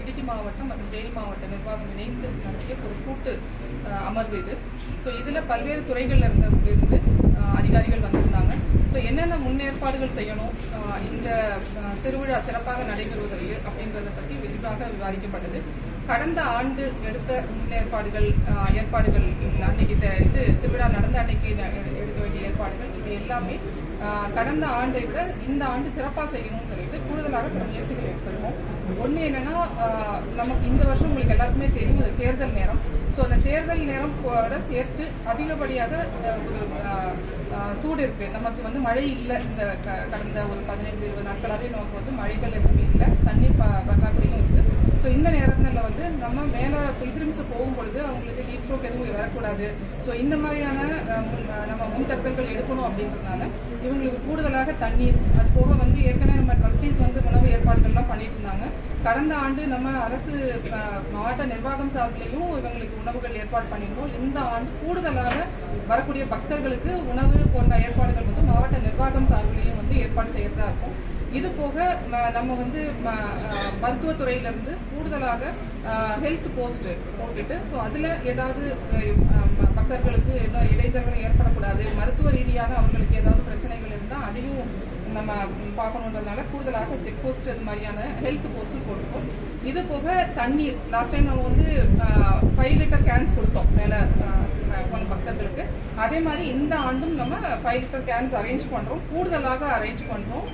இடுக்கி மாவட்டம் மற்றும் தேனி மாவட்ட நிர்வாகம் இணைந்து நடத்திய ஒரு கூட்டு அமர்வு இது. ஸோ இதில் பல்வேறு துறைகள்ல இருந்து அதிகாரிகள் வந்திருந்தாங்க. ஸோ என்னென்ன முன்னேற்பாடுகள் செய்யணும் இந்த திருவிழா சிறப்பாக நடைபெறுவதற்கு அப்படின்றத பற்றி விரிவாக விவாதிக்கப்பட்டது. கடந்த ஆண்டு எடுத்த முன்னேற்பாடுகள் அன்னைக்கு இது திருவிழா நடந்த அன்னைக்கு எடுக்க வேண்டிய ஏற்பாடுகள் இது எல்லாமே கடந்த ஆண்டை விட இந்த ஆண்டு சிறப்பாக செய்யணும்னு சொல்லிட்டு கூடுதலாக சில முயற்சிகள் எடுத்திருக்கோம். ஒன்று என்னன்னா, நமக்கு இந்த வருஷம் உங்களுக்கு எல்லாருக்குமே தெரியும் தேர்தல் நேரம். ஸோ அந்த தேர்தல் நேரம் சேர்த்து அதிகப்படியாக ஒரு சூடு இருக்கு. நமக்கு வந்து மழை இல்லை. இந்த கடந்த ஒரு 15-20 நாட்களாகவே நமக்கு வந்து மழைகள் எதுவுமே இல்லை. தண்ணீர் பற்றாக்குறையும் இருக்கு. ஸோ இந்த நேரங்களில் வந்து நம்ம மேலே பில்கிரிம்ஸ் போகும்பொழுது அவங்களுக்கு ஹீட் ஸ்ட்ரோக் எதுவும் வரக்கூடாது. ஸோ இந்த மாதிரியான நம்ம முன்கருத்தல்கள் எடுக்கணும் அப்படின்றதுனால இவங்களுக்கு கூடுதலாக தண்ணீர், அது போக வந்து ஏற்கனவே நம்ம ட்ரஸ்டீஸ் வந்து உணவு ஏற்பாடுகள்லாம் பண்ணிட்டு இருந்தாங்க. கடந்த ஆண்டு நம்ம அரசு மாவட்ட நிர்வாகம் சார்பிலையும் இவங்களுக்கு உணவுகள் ஏற்பாடு பண்ணியிருந்தோம். இந்த ஆண்டு கூடுதலாக வரக்கூடிய பக்தர்களுக்கு உணவு போன்ற ஏற்பாடுகள் வந்து மாவட்ட நிர்வாகம் சார்பிலையும் வந்து ஏற்பாடு செய்யறதா இருக்கும். இது போக நம்ம வந்து மருத்துவத்துறையிலிருந்து கூடுதலாக ஹெல்த் போஸ்ட் போட்டுட்டு, ஸோ அதில் ஏதாவது பக்தர்களுக்கு ஏதாவது இடைத்தரகர்கள் ஏற்படக்கூடாது, மருத்துவ ரீதியாக அவங்களுக்கு ஏதாவது பிரச்சனைகள் இருந்தால் அதையும் நம்ம பார்க்கணுன்றதுனால கூடுதலாக செக் போஸ்ட் அது மாதிரியான ஹெல்த் போஸ்ட் போட்டிருக்கோம். இது போக தண்ணீர், லாஸ்ட் டைம் நம்ம வந்து 5 லிட்டர் கேன்ஸ் கொடுத்தோம் மேலே போன பக்தர்களுக்கு. அதே மாதிரி இந்த ஆண்டும் நம்ம 5 லிட்டர் கேன்ஸ் அரேஞ்ச் பண்றோம், கூடுதலாக அரேஞ்ச் பண்றோம்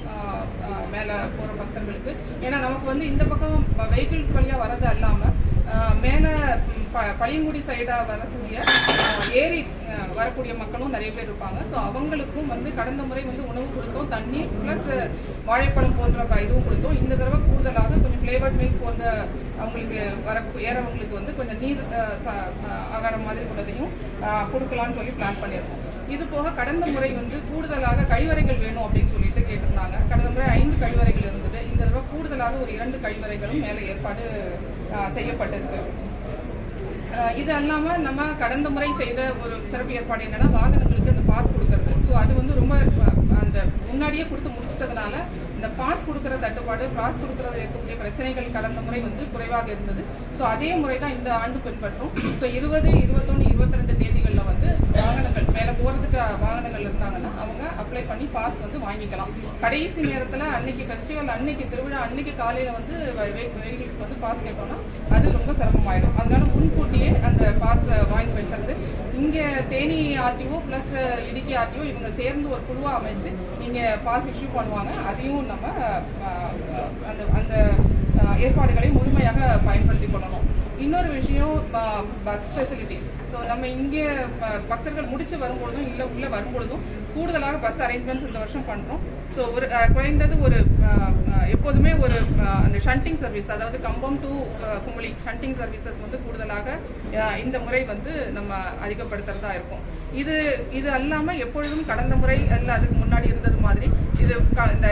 மேல போற பக்தர்களுக்கு. ஏன்னா நமக்கு வந்து இந்த பக்கம் வெஹிக்கிள்ஸ் வழியா வரது அல்லாம மேல பழியங்குடி சைடா வரக்கூடிய ஏரி வரக்கூடிய மக்களும் நிறைய பேர் இருப்பாங்க. ஸோ அவங்களுக்கும் வந்து கடந்த முறை வந்து உணவு கொடுத்தோம், தண்ணீர் பிளஸ் வாழைப்பழம் போன்ற இதுவும் கொடுத்தோம். இந்த தடவை கூடுதலாக கொஞ்சம் ஃபிளேவர்ட் மில்க் போன்ற அவங்களுக்கு ஏறவங்களுக்கு வந்து கொஞ்சம் நீர் ஆகாரம் மாதிரி உள்ளதையும் கொடுக்கலாம்னு சொல்லி பிளான் பண்ணியிருக்கோம். இது போக கடந்த முறை வந்து கூடுதலாக கழிவறைகள் வேணும் அப்படின்னு சொல்லிட்டு கேட்டிருந்தாங்க. கடந்த முறை 5 கழிவறைகள் இருந்தது. இந்த தடவை கூடுதலாக ஒரு 2 கழிவறைகளும் மேலே ஏற்பாடு செய்யப்பட்டிருக்கு. இது அல்லாம நம்ம கடந்த முறை செய்த ஒரு சிறப்பு ஏற்பாடு என்னன்னா, வாகனங்களுக்கு அந்த பாஸ் கொடுக்கறது. ஸோ அது வந்து ரொம்ப அந்த முன்னாடியே கொடுத்து முடிச்சிட்டதுனால இந்த பாஸ் கொடுக்கற தட்டுப்பாடு, பாஸ் கொடுக்கறது இருக்கக்கூடிய பிரச்சனைகள் கடந்த முறை வந்து குறைவாக இருந்தது. ஸோ அதே முறை தான் இந்த ஆண்டு பின்பற்றும். ஸோ 20, 21, 22 தேதிகளில் வந்து வாகனங்கள் மேலே போறதுக்கு வாகனங்கள் இருந்தாங்கன்னா அவங்க அப்ளை பண்ணி பாஸ் வந்து வாங்கிக்கலாம். கடைசி நேரத்தில் அன்னைக்கு ஃபெஸ்டிவல் அன்னைக்கு திருவிழா அன்னைக்கு காலையில் வந்து வெஹிக்கிள்ஸ் வந்து பாஸ் கேட்டோம்னா அது ரொம்ப சிரமமாயிடும். அதனால முன்கூட்டியே அந்த பாஸ் வாங்கி வச்சிருந்து இங்க தேனி ஆர்டிஓ பிளஸ் இடுக்கி ஆர்டிஓ இவங்க சேர்ந்து ஒரு குழுவா அமைச்சு நீங்க பாஸ் இஷ்யூ பண்ணுவாங்க. அதையும் நம்ம அந்த ஏற்பாடுகளை முழுமையாக பயன்படுத்திக் கொள்ளணும். இன்னொரு விஷயம் பஸ் ஃபெசிலிட்டிஸ். ஸோ நம்ம இங்கே பக்தர்கள் முடிச்சு வரும்பொழுதும் இல்லை உள்ள வரும்பொழுதும் கூடுதலாக பஸ் அரேஞ்ச்மெண்ட்ஸ் இந்த வருஷம் பண்றோம். ஸோ ஒரு குறைந்தது ஒரு எப்போதுமே ஒரு அந்த ஷண்டிங் சர்வீஸ், அதாவது கம்பம் டு கும்பளி ஷண்டிங் சர்வீசஸ் வந்து கூடுதலாக இந்த முறை வந்து நம்ம அதிகப்படுத்துறதா இருக்கும். இது அல்லாம எப்பொழுதும் கடந்த முறை அல்ல அதுக்கு முன்னாடி இருந்தது மாதிரி இது இந்த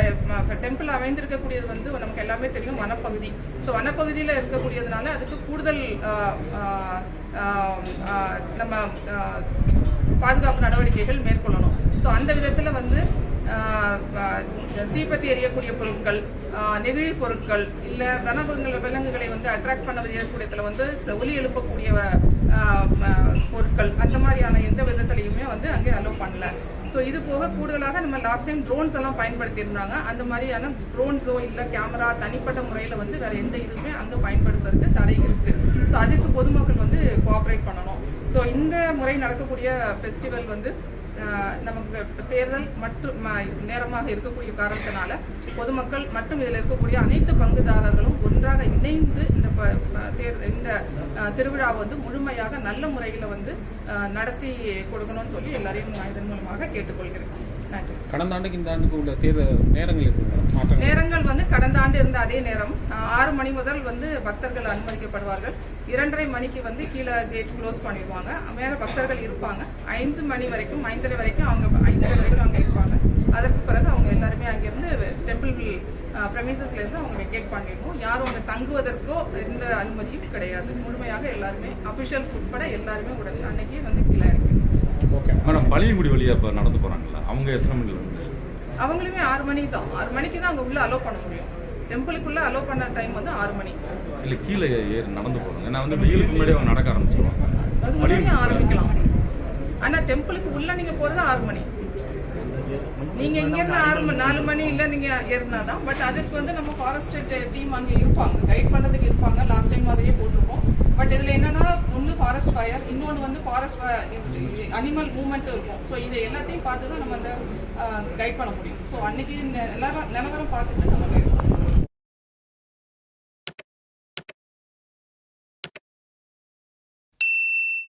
டெம்பிள் அமைந்திருக்கக்கூடியது வந்து நமக்கு எல்லாமே தெரியும் வனப்பகுதி. ஸோ வனப்பகுதியில் இருக்கக்கூடியதுனால அதுக்கு கூடுதல் நம்ம பாதுகாப்பு நடவடிக்கைகள் மேற்கொள்ளணும். ஸோ அந்த விதத்தில் வந்து தீப்பத்தி எரியக்கூடிய பொருட்கள், நெகிழி பொருட்கள், இல்ல விலங்குகளை வந்து அட்ராக்ட் பண்ண எரியக்கூடியதுல வந்து ஒலி எழுப்பக்கூடிய பொருட்கள், அந்த மாதிரியான எந்த விதத்திலையுமே வந்து அங்கே அலோவ் பண்ணல. ஸோ இது போக கூடுதலாக நம்ம லாஸ்ட் டைம் ட்ரோன்ஸ் எல்லாம் பயன்படுத்தி இருந்தாங்க. அந்த மாதிரியான ட்ரோன்ஸோ இல்ல கேமரா தனிப்பட்ட முறையில வந்து வேற எந்த இதுவுமே அங்க பயன்படுத்துறதுக்கு தடை இருக்கு. ஸோ அதுக்கு பொதுமக்கள் வந்து கோஆபரேட் பண்ணணும். ஸோ இந்த முறை நடக்கக்கூடிய ஃபெஸ்டிவல் வந்து நமக்கு தேர்தல் மற்றும் நேரமாக இருக்கக்கூடிய காரணத்தினால பொதுமக்கள் மற்றும் இதில் இருக்கக்கூடிய அனைத்து பங்குதாரர்களும் ஒன்றாக இணைந்து இந்த திருவிழாவை வந்து முழுமையாக நல்ல முறையில் வந்து நடத்தி கொடுக்கணும்னு சொல்லி எல்லாரையும் நான் இதன் மூலமாக கேட்டுக்கொள்கிறேன். நன்றி. கடந்த ஆண்டுக்கு இந்த ஆண்டுக்கு உள்ள தேர்தல் நேரங்கள் வந்து கடந்த ஆண்டு இருந்த அதே நேரம் 6 மணி முதல் வந்து பக்தர்கள் அனுமதிக்கப்படுவார்கள். 2:30 மணிக்கு வந்து கீழே கேட் க்ளோஸ் பண்ணிடுவாங்க. மேல பக்தர்கள் இருப்பாங்க. 5 மணி வரைக்கும் 5:30 வரைக்கும் அவங்க 5:30 வரைக்கும் அங்கே இருப்பாங்க. அதற்கு பிறகு அவங்க எல்லாருமே அங்கிருந்து டெம்பிள் பிரமிசஸ்ல இருந்து அவங்க வெக்கேட் பண்ணிடணும். யாரும் அங்கே தங்குவதற்கோ எந்த அனுமதியும் கிடையாது. முழுமையாக எல்லாருமே அபிஷியல்ஸ் உட்பட எல்லாருமே உடனே அன்னைக்கு வந்து கீழே இருக்கு. ஓகே மேடம், பழியங்குடி வழியா இப்போ நடந்து போறாங்களா? அவங்க எத்தனை மணில? அவங்களுமே 6 மணி தான். 6 மணிக்கு தான் அங்கே உள்ள அலோவ் பண்ண முடியும். டெம்பிளுக்குள்ள அலோவ் பண்ண டைம் வந்து 6 மணி. இல்ல கீழே ஏறி நடந்து போறாங்க. ஏன்னா வந்து வெயிலுக்கு முன்னாடி அவங்க நடக்க ஆரம்பிச்சிருவாங்க. அது முன்னாடியே ஆரம்பிக்கலாம். ஆனா டெம்பிளுக்கு உள்ள நீங்க போறது 6 மணி. நீங்க இங்க இருந்து 4 மணி இல்ல நீங்க ஏறினாதான். பட் அதுக்கு வந்து நம்ம ஃபாரஸ்ட் டீம் அங்க இருப்பாங்க, கைட் பண்ணதுக்கு இருப்பாங்க. லாஸ்ட் டைம் மாதிரியே போட்டிருப்போம். பட் இதுல என்னன்னா ஒன்னு ஃபாரஸ்ட் ஃபயர், இன்னொன்னு வந்து ஃபாரஸ்ட் அனிமல் மூவ்மெண்ட் இருக்கும். ஸோ இதை எல்லாத்தையும் பார்த்து தான் நம்ம அந்த கைட் பண்ண முடியும். ஸோ அன்னைக்கு எல்லாரும் நிலவரம் பார்த்துட்டு நம்ம கைட் பண்ணணும்.